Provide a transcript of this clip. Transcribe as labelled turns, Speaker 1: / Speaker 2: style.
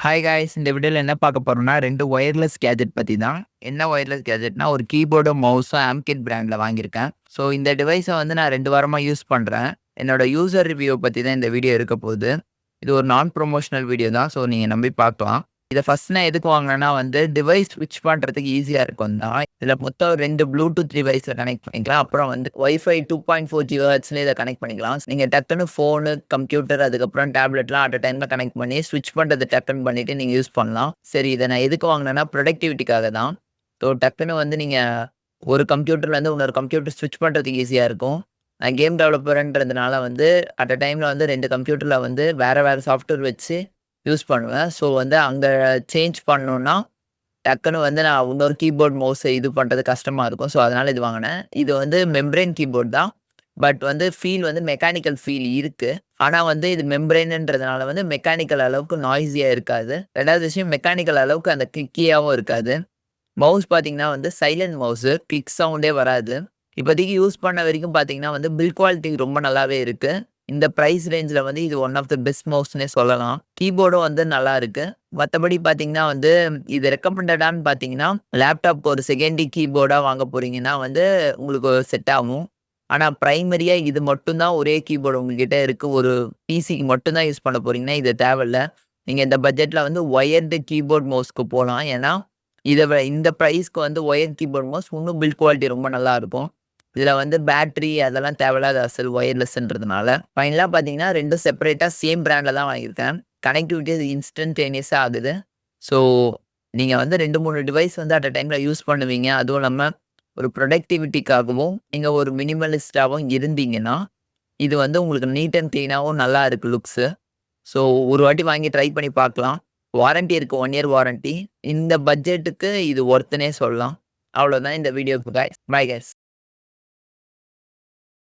Speaker 1: Hi guys, இந்த வீடியோல என்ன பார்க்க போறோம்னா 2 ஒயர்லெஸ் கேட்ஜெட் பத்தி தான். என்ன ஒயர்லெஸ் கேட்ஜெட்னா ஒரு கீபோர்டும், மவுஸும் ஆம்கிட் பிராண்ட்ல வாங்கியிருக்கேன். ஸோ இந்த டிவைஸ வந்து நான் 2 வாரமா யூஸ் பண்றேன். என்னோட யூசர் ரிவ்யூ பத்தி தான் இந்த வீடியோ இருக்க போகுது. இது ஒரு நான் ப்ரொமோஷனல் வீடியோ தான். ஸோ நீங்க நம்பி பார்க்கலாம். இத ஃபர்ஸ்ட் நான் எதுக்கு வாங்குனேன்னா வந்து டிவைஸ் ஸ்விட்ச் பண்றதுக்கு ஈஸியா இருக்கும் தான். இதுல மொத்தம் 2 ப்ளூடூத் டிவைஸ கனெக்ட் பண்ணிக்கலாம். அப்புறம் வந்து வைஃபை 2.4 ஜிகாஹெர்ட்ஸ்ல இத கனெக்ட் பண்ணிக்கலாம். நீங்க டக்குனு ஃபோனு, கம்ப்யூட்டர் அதுக்கப்புறம் டேப்லெட்லாம் அட் அ டைம்ல கனெக்ட் பண்ணி ஸ்விட்ச் பண்றது டக்குன்னு பண்ணிட்டு நீங்க யூஸ் பண்ணலாம். சரி, இத நான் எதுக்கு வாங்குனேன்னா ப்ரொடக்டிவிட்டிக்காக தான். ஸோ டக்குனு வந்து நீங்க ஒரு கம்ப்யூட்டர்லேருந்து இன்னொரு கம்ப்யூட்டர் ஸ்விட்ச் பண்றதுக்கு ஈஸியா இருக்கும். நான் கேம் டெவலப்பர்ன்றதுனால வந்து அட் அ டைம்ல வந்து 2 கம்ப்யூட்டர்ல வந்து வேற வேற சாஃப்ட்வேர் வச்சு யூஸ் பண்ணுவேன். ஸோ வந்து அங்க சேஞ்ச் பண்ணணும்னா, டக்குனு வந்து நான் இன்னொரு கீபோர்ட், மவுஸ இது பண்றது கஷ்டமா இருக்கும். ஸோ அதனால இது வாங்குனேன். இது வந்து மெம்பரேன் கீபோர்ட் தான். பட் வந்து ஃபீல் வந்து மெக்கானிக்கல் ஃபீல் இருக்கு. ஆனா வந்து இது மெம்பரேன்ன்றதுனால வந்து மெக்கானிக்கல் அளவுக்கு நாய்ஸியா இருக்காது. 2வது விஷயம் மெக்கானிக்கல் அளவுக்கு அந்த கிக்கியாவும் இருக்காது. மவுஸ் பார்த்தீங்கன்னா வந்து சைலன்ட் மவுஸு. கிளிக் சவுண்டே வராது. இப்போதைக்கு யூஸ் பண்ண வரைக்கும் பார்த்தீங்கன்னா வந்து பில்ட் குவாலிட்டி ரொம்ப நல்லாவே இருக்கு. இந்த பிரைஸ் ரேஞ்ச்ல வந்து இது ஒன் ஆஃப் த பெஸ்ட் மவுஸ்ன்னே சொல்லலாம். கீபோர்டும் வந்து நல்லா இருக்கு. மத்தபடி பார்த்தீங்கன்னா வந்து இது ரெக்கமெண்டடான்னு பார்த்தீங்கன்னா, லேப்டாப்க்கு ஒரு செகண்டரி கீபோர்டா வாங்க போறீங்கன்னா வந்து உங்களுக்கு செட் ஆகும். ஆனா பிரைமரியா இது மட்டும் தான் ஒரே கீபோர்டு உங்ககிட்ட இருக்கு. ஒரு பிசிக்கு மட்டும் தான் யூஸ் பண்ண போறீங்கன்னா, இது தேவையில்ல. நீங்க இந்த பட்ஜெட்ல வந்து ஒயர்டு கீபோர்ட், மவுஸ்க்கு போலாம். ஏன்னா, இந்த பிரைஸ்க்கு வந்து ஒயர்ட் கீபோர்ட், மவுஸ் இன்னும் பில்ட் குவாலிட்டி ரொம்ப நல்லா இருக்கும். இதுல வந்து பேட்டரி அதெல்லாம் தேவையில்லாத அசல் ஒயர்லெஸ்ன்றதுனால. ஃபைனலா பார்த்தீங்கன்னா 2ம் செப்பரேட்டா சேம் பிராண்ட்ல தான் வாங்கியிருக்கேன். கனெக்டிவிட்டி இன்ஸ்டன்டேனியஸா ஆகுது. ஸோ நீங்க வந்து 2, 3 டிவைஸ் வந்து அட் அ டைம்ல யூஸ் பண்ணுவீங்க. அதுவும் இல்லாம ஒரு ப்ரொடக்டிவிட்டிக்காகவும், நீங்க ஒரு மினிமலிஸ்ட்டாவும் இருந்தீங்கன்னா, இது வந்து உங்களுக்கு நீட் அண்ட் கிளீனாவும் நல்லா இருக்கு லுக்ஸு. ஸோ ஒரு வாட்டி வாங்கி ட்ரை பண்ணி பார்க்கலாம். வாரண்டி இருக்கு. 1 இயர் வாரண்டி. இந்த பட்ஜெட்டுக்கு இது ஒர்த்துன்னே சொல்லலாம். அவ்வளோதான் இந்த வீடியோ காய்ஸ். By guys.